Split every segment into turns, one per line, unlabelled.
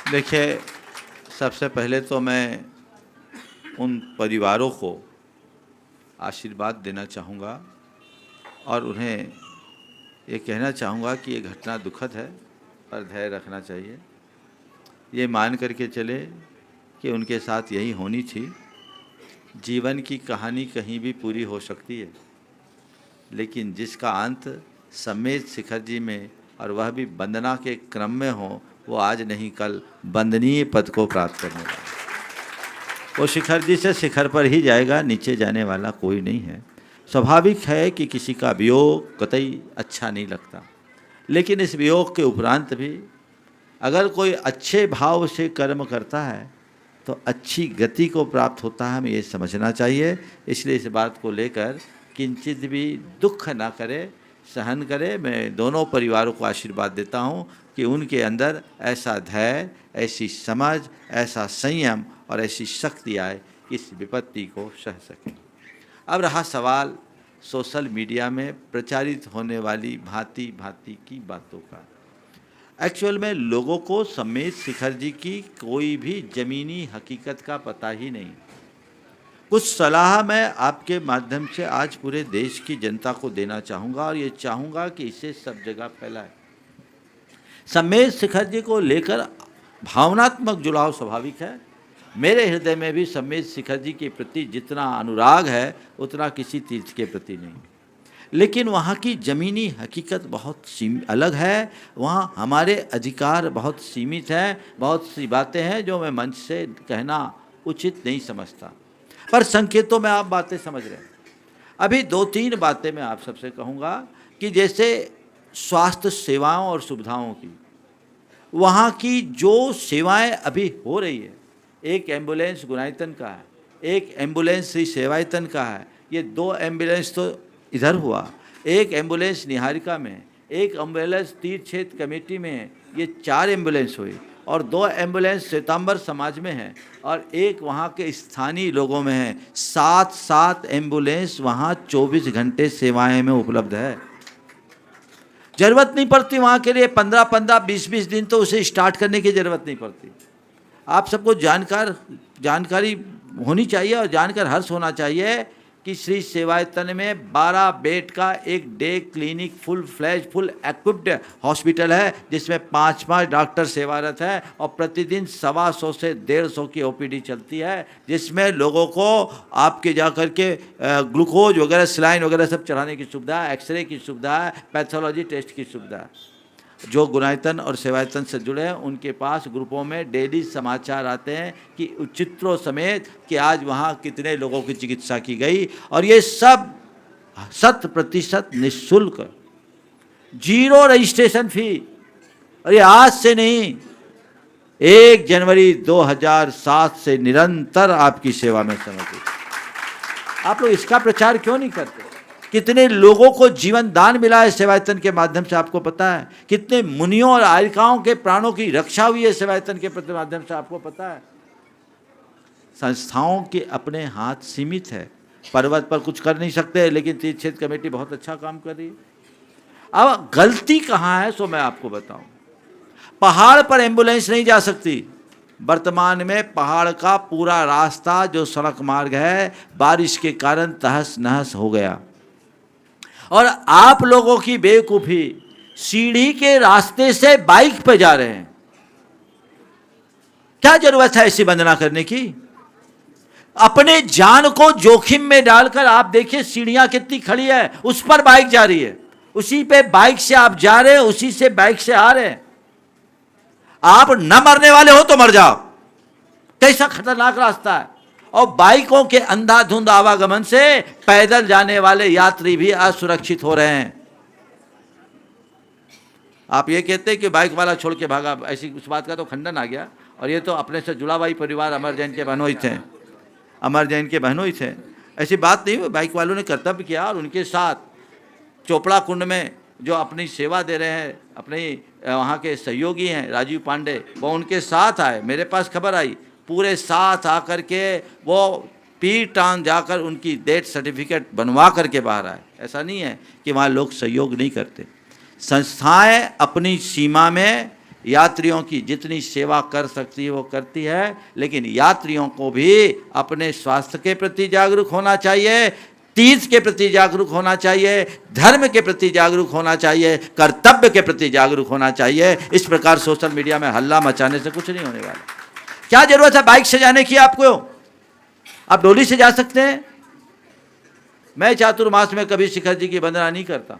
देखिए, सबसे पहले तो मैं उन परिवारों को आशीर्वाद देना चाहूँगा और उन्हें ये कहना चाहूँगा कि ये घटना दुखद है, पर धैर्य रखना चाहिए। ये मान करके चले कि उनके साथ यही होनी थी। जीवन की कहानी कहीं भी पूरी हो सकती है, लेकिन जिसका अंत सम्मेद शिखर जी में और वह भी वंदना के क्रम में हो, वो आज नहीं कल वंदनीय पद को प्राप्त करने वाला। वो शिखर जी से शिखर पर ही जाएगा, नीचे जाने वाला कोई नहीं है। स्वाभाविक है कि किसी का वियोग कतई अच्छा नहीं लगता, लेकिन इस वियोग के उपरांत भी अगर कोई अच्छे भाव से कर्म करता है तो अच्छी गति को प्राप्त होता है, हमें ये समझना चाहिए। इसलिए इस बात को लेकर किंचित भी दुख ना करे, सहन करे। मैं दोनों परिवारों को आशीर्वाद देता हूँ कि उनके अंदर ऐसा धैर्य, ऐसी समझ, ऐसा संयम और ऐसी शक्ति आए कि इस विपत्ति को सह सकें। अब रहा सवाल सोशल मीडिया में प्रचारित होने वाली भांति भांति की बातों का। एक्चुअल में लोगों को सम्मेद शिखर जी की कोई भी ज़मीनी हकीकत का पता ही नहीं। कुछ सलाह मैं आपके माध्यम से आज पूरे देश की जनता को देना चाहूँगा और ये चाहूँगा कि इसे सब जगह फैलाए। सम्मेद शिखर जी को लेकर भावनात्मक जुड़ाव स्वाभाविक है। मेरे हृदय में भी सम्मेद शिखर जी के प्रति जितना अनुराग है उतना किसी तीर्थ के प्रति नहीं, लेकिन वहाँ की ज़मीनी हकीकत बहुत अलग है। वहाँ हमारे अधिकार बहुत सीमित हैं। बहुत सी बातें हैं जो मैं मंच से कहना उचित नहीं समझता, पर संकेतों में आप बातें समझ रहे हैं। अभी 2-3 बातें मैं आप सबसे कहूँगा कि जैसे स्वास्थ्य सेवाओं और सुविधाओं की, वहाँ की जो सेवाएं अभी हो रही है, एक एम्बुलेंस गुनाइतन का है, एक एम्बुलेंस श्री सेवायतन का है, ये 2 एम्बुलेंस तो इधर हुआ, एक एम्बुलेंस निहारिका में, एक एम्बुलेंस तीर्थ क्षेत्र कमेटी में है, ये 4 एम्बुलेंस हुई और 2 एम्बुलेंस श्वेतांबर समाज में है और एक वहाँ के स्थानीय लोगों में है। 7 एम्बुलेंस वहाँ 24 घंटे सेवाएं में उपलब्ध है। ज़रूरत नहीं पड़ती वहाँ के लिए 15-15, 20-20 दिन तो उसे स्टार्ट करने की ज़रूरत नहीं पड़ती। आप सबको जानकारी होनी चाहिए और जानकर हर्ष होना चाहिए कि श्री सेवायतन में 12 बेड का एक day clinic full equipped hospital है, जिसमें 5 डॉक्टर सेवारत है और प्रतिदिन 125 से 150 की ओपीडी चलती है, जिसमें लोगों को आपके जा कर के ग्लूकोज वगैरह, सलाइन वगैरह सब चढ़ाने की सुविधा है, एक्सरे की सुविधा है, पैथोलॉजी टेस्ट की सुविधा है। जो गुनाइतन और सेवायतन से जुड़े हैं उनके पास ग्रुपों में डेली समाचार आते हैं कि चित्रों समेत कि आज वहाँ कितने लोगों की चिकित्सा की गई, और ये सब 100% निःशुल्क, 0 रजिस्ट्रेशन फी। और ये आज से नहीं, 1 जनवरी 2007 से निरंतर आपकी सेवा में समर्पित। आप लोग इसका प्रचार क्यों नहीं करते? कितने लोगों को जीवन दान मिला है सेवायतन के माध्यम से, आपको पता है? कितने मुनियों और आयिकाओं के प्राणों की रक्षा हुई है सेवायतन के माध्यम से, आपको पता है? संस्थाओं के अपने हाथ सीमित है, पर्वत पर कुछ कर नहीं सकते, लेकिन तीर्थ क्षेत्र कमेटी बहुत अच्छा काम कर रही है। अब गलती कहाँ है सो मैं आपको बताऊं। पहाड़ पर एम्बुलेंस नहीं जा सकती। वर्तमान में पहाड़ का पूरा रास्ता जो सड़क मार्ग है बारिश के कारण तहस नहस हो गया, और आप लोगों की बेवकूफ़ी सीढ़ी के रास्ते से बाइक पे जा रहे हैं। क्या जरूरत है ऐसी वंदना करने की? अपने जान को जोखिम में डालकर आप देखिए सीढ़ियां कितनी खड़ी है, उस पर बाइक जा रही है, उसी पे बाइक से आप जा रहे हैं, उसी से बाइक से आ रहे हैं। आप न मरने वाले हो तो मर जाओ, कैसा खतरनाक रास्ता है। और बाइकों के अंधाधुंध आवागमन से पैदल जाने वाले यात्री भी असुरक्षित हो रहे हैं। आप ये कहते हैं कि बाइक वाला छोड़ के भागा, ऐसी उस बात का तो खंडन आ गया। और ये तो अपने से जुड़ा हुआ परिवार अमर जैन के बहनोई थे, अमर जैन के बहनोई थे, ऐसी बात नहीं। बाइक वालों ने कर्तव्य किया और उनके साथ चोपड़ा कुंड में जो अपनी सेवा दे रहे हैं, अपने वहाँ के सहयोगी हैं राजीव पांडे, वो उनके साथ आए। मेरे पास खबर आई, पूरे साथ आकर के वो पीर टांग जाकर उनकी डेथ सर्टिफिकेट बनवा करके बाहर आए। ऐसा नहीं है कि वहाँ लोग सहयोग नहीं करते। संस्थाएं अपनी सीमा में यात्रियों की जितनी सेवा कर सकती है वो करती है, लेकिन यात्रियों को भी अपने स्वास्थ्य के प्रति जागरूक होना चाहिए, तीर्थ के प्रति जागरूक होना चाहिए, धर्म के प्रति जागरूक होना चाहिए, कर्तव्य के प्रति जागरूक होना चाहिए। इस प्रकार सोशल मीडिया में हल्ला मचाने से कुछ नहीं होने वाला। क्या जरूरत है बाइक से जाने की? आपको आप डोली से जा सकते हैं। मैं चातुर्मास में कभी शिखर जी की वंदना नहीं करता,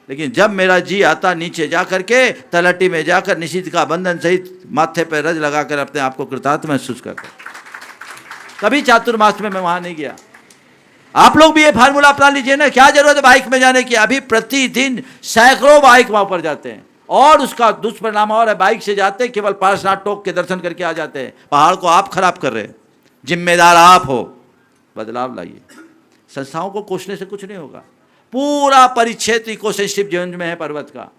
लेकिन जब मेरा जी आता नीचे जा करके तलहटी में जाकर निषिद्ध का बंधन सहित माथे पर रज लगाकर अपने आप को कृतार्थ महसूस करता। कभी चातुर्मास में मैं वहां नहीं गया। आप लोग भी ये फार्मूला अपना लीजिए ना। क्या जरूरत है बाइक में जाने की? अभी प्रतिदिन सैकड़ों बाइक वहां पर जाते हैं, और उसका दुष्परिणाम और है, बाइक से जाते हैं केवल पार्श्वनाथ टोक के दर्शन करके आ जाते हैं। पहाड़ को आप खराब कर रहे हैं, जिम्मेदार आप हो। बदलाव लाइए। संस्थाओं को कोसने से कुछ नहीं होगा। पूरा परिक्षेत्र इको सेंसिटिव जोन में है पर्वत का,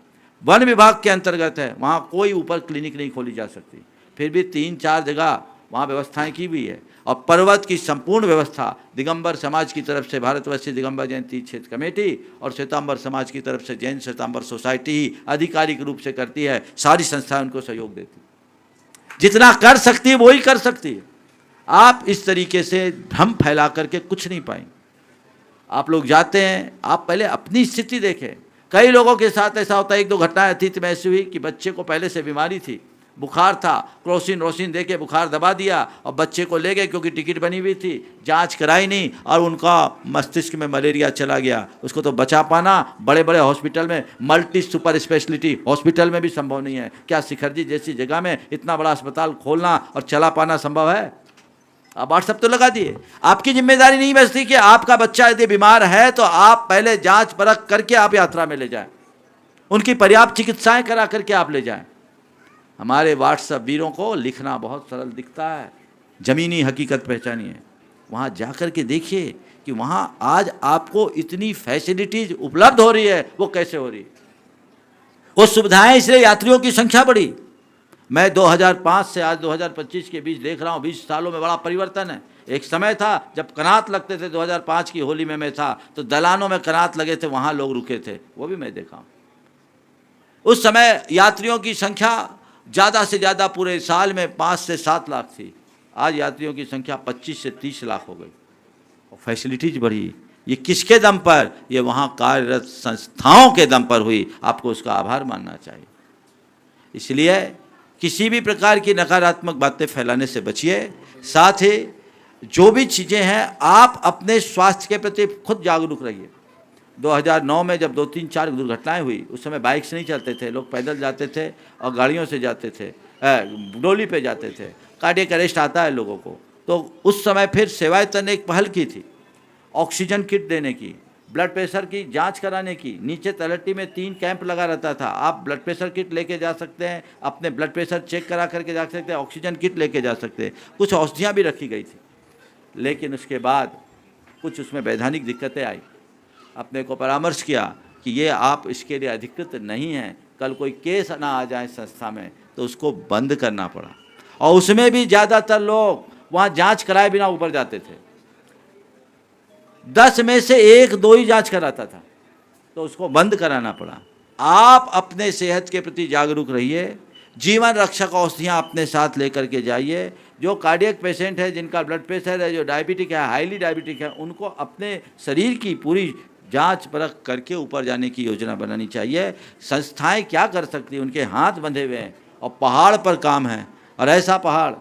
वन विभाग के अंतर्गत है। वहाँ कोई ऊपर क्लिनिक नहीं खोली जा सकती, फिर भी 3-4 जगह वहाँ व्यवस्थाएं की हुई है। और पर्वत की संपूर्ण व्यवस्था दिगंबर समाज की तरफ से भारतवर्षीय दिगंबर जैन तीर्थ क्षेत्र कमेटी और श्वेतांबर समाज की तरफ से जैन श्वेतांबर सोसाइटी ही आधिकारिक रूप से करती है। सारी संस्थाएं उनको सहयोग देती, जितना कर सकती है वो ही कर सकती है। आप इस तरीके से भ्रम फैला करके कुछ नहीं पाएंगे। आप लोग जाते हैं, आप पहले अपनी स्थिति देखें। कई लोगों के साथ ऐसा होता है, 1-2 घटनाएं अतीत में ऐसी हुई कि बच्चे को पहले से बीमारी थी, बुखार था, क्रोसिन रोसिन दे के बुखार दबा दिया और बच्चे को ले गए क्योंकि टिकट बनी हुई थी, जांच कराई नहीं और उनका मस्तिष्क में मलेरिया चला गया। उसको तो बचा पाना बड़े बड़े हॉस्पिटल में, मल्टी सुपर स्पेशलिटी हॉस्पिटल में भी संभव नहीं है। क्या शिखर जी जैसी जगह में इतना बड़ा अस्पताल खोलना और चला पाना संभव है? आप व्हाट्सएप तो लगा दिए। आपकी जिम्मेदारी नहीं बचती कि आपका बच्चा यदि बीमार है तो आप पहले जांच परख करके आप यात्रा में ले जाएं, उनकी पर्याप्त चिकित्साएं करा करके आप ले जाएं। हमारे व्हाट्सएप वीरों को लिखना बहुत सरल दिखता है, ज़मीनी हकीकत पहचानिए। वहाँ जा कर के देखिए कि वहाँ आज आपको इतनी फैसिलिटीज उपलब्ध हो रही है, वो कैसे हो रही है। वो सुविधाएं इसलिए यात्रियों की संख्या बढ़ी। मैं 2005 से आज 2025 के बीच देख रहा हूँ, 20 सालों में बड़ा परिवर्तन है। एक समय था जब कनात लगते थे, 2005 की होली में मैं था तो दलानों में कनात लगे थे, वहाँ लोग रुके थे, वो भी मैं देखा हूँ। उस समय यात्रियों की संख्या ज़्यादा से ज़्यादा पूरे साल में 5 से 7 लाख थी। आज यात्रियों की संख्या 25 से 30 लाख हो गई और फैसिलिटीज बढ़ी। ये किसके दम पर? ये वहाँ कार्यरत संस्थाओं के दम पर हुई। आपको उसका आभार मानना चाहिए। इसलिए किसी भी प्रकार की नकारात्मक बातें फैलाने से बचिए। साथ ही जो भी चीज़ें हैं, आप अपने स्वास्थ्य के प्रति खुद जागरूक रहिए। 2009 में जब 2-3-4 दुर्घटनाएं हुई, उस समय बाइक से नहीं चलते थे, लोग पैदल जाते थे और गाड़ियों से जाते थे, डोली पे जाते थे। कार्डियक अरेस्ट आता है लोगों को, तो उस समय फिर सेवायतन ने एक पहल की थी, ऑक्सीजन किट देने की, ब्लड प्रेशर की जांच कराने की। नीचे तलहटी में 3 कैंप लगा रहता था। आप ब्लड प्रेशर किट लेके जा सकते हैं, अपने ब्लड प्रेशर चेक करा करके जा सकते हैं, ऑक्सीजन किट लेके जा सकते हैं। कुछ औषधियाँ भी रखी गई थी, लेकिन उसके बाद कुछ उसमें वैधानिक दिक्कतें आई। अपने को परामर्श किया कि ये आप इसके लिए अधिकृत नहीं हैं, कल कोई केस ना आ जाए संस्था में, तो उसको बंद करना पड़ा। और उसमें भी ज़्यादातर लोग वहाँ जांच कराए बिना ऊपर जाते थे। 10 में से 1-2 ही जांच कराता था, तो उसको बंद कराना पड़ा। आप अपने सेहत के प्रति जागरूक रहिए। जीवन रक्षक औषधियाँ अपने साथ लेकर के जाइए। जो कार्डियक पेशेंट है, जिनका ब्लड प्रेशर है, जो डायबिटिक है, हाईली डायबिटिक है, उनको अपने शरीर की पूरी जांच परख करके ऊपर जाने की योजना बनानी चाहिए। संस्थाएं क्या कर सकती हैं? उनके हाथ बंधे हुए हैं और पहाड़ पर काम है, और ऐसा पहाड़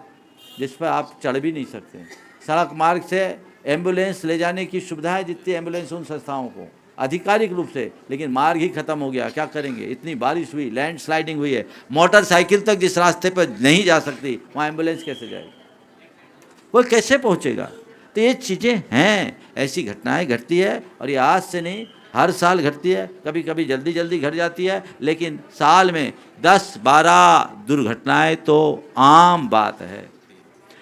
जिस पर आप चढ़ भी नहीं सकते। सड़क मार्ग से एम्बुलेंस ले जाने की सुविधा है, जितनी एम्बुलेंस उन संस्थाओं को आधिकारिक रूप से, लेकिन मार्ग ही खत्म हो गया। क्या करेंगे? इतनी बारिश हुई, लैंड स्लाइडिंग हुई है, मोटरसाइकिल तक जिस रास्ते पर नहीं जा सकती, वहाँ एम्बुलेंस कैसे जाएगी? कोई कैसे पहुँचेगा? तो ये चीज़ें हैं, ऐसी घटनाएं घटती है, और ये आज से नहीं, हर साल घटती है। कभी कभी जल्दी जल्दी घट जाती है, लेकिन साल में 10-12 दुर्घटनाएं तो आम बात है।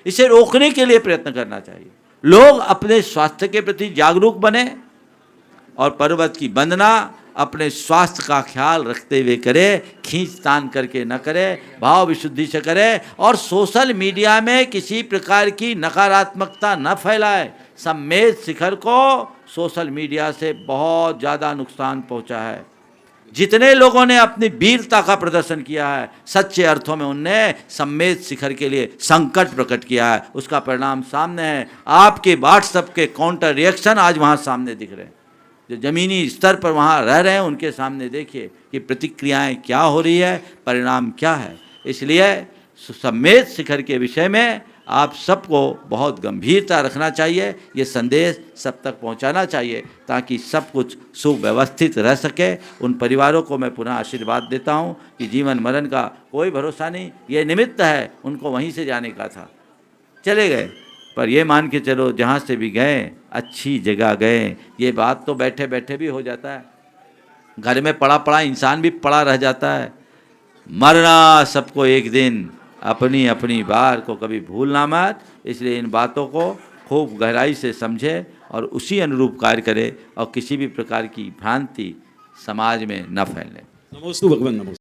इसे रोकने के लिए प्रयत्न करना चाहिए। लोग अपने स्वास्थ्य के प्रति जागरूक बने और पर्वत की वंदना अपने स्वास्थ्य का ख्याल रखते हुए करे, खींचतान करके न करे, भाव विशुद्धि से करे, और सोशल मीडिया में किसी प्रकार की नकारात्मकता न फैलाए। सम्मेद शिखर को सोशल मीडिया से बहुत ज़्यादा नुकसान पहुंचा है। जितने लोगों ने अपनी वीरता का प्रदर्शन किया है, सच्चे अर्थों में उनने सम्मेद शिखर के लिए संकट प्रकट किया है, उसका परिणाम सामने है। आपके व्हाट्सएप के काउंटर रिएक्शन आज वहाँ सामने दिख रहे हैं। जो ज़मीनी स्तर पर वहाँ रह रहे हैं उनके सामने देखिए कि प्रतिक्रियाएं क्या हो रही है, परिणाम क्या है। इसलिए सम्मेद शिखर के विषय में आप सबको बहुत गंभीरता रखना चाहिए, ये संदेश सब तक पहुंचाना चाहिए ताकि सब कुछ सुव्यवस्थित रह सके। उन परिवारों को मैं पुनः आशीर्वाद देता हूं कि जीवन मरण का कोई भरोसा नहीं, ये निमित्त है, उनको वहीं से जाने का था, चले गए, पर ये मान के चलो जहाँ से भी गए अच्छी जगह गए। ये बात तो बैठे बैठे भी हो जाता है, घर में पड़ा पड़ा इंसान भी पड़ा रह जाता है। मरना सबको एक दिन, अपनी अपनी बार को कभी भूलना मत। इसलिए इन बातों को खूब गहराई से समझे और उसी अनुरूप कार्य करे और किसी भी प्रकार की भ्रांति समाज में न फैले।
नमोस्तु भगवान। नमोस्तु।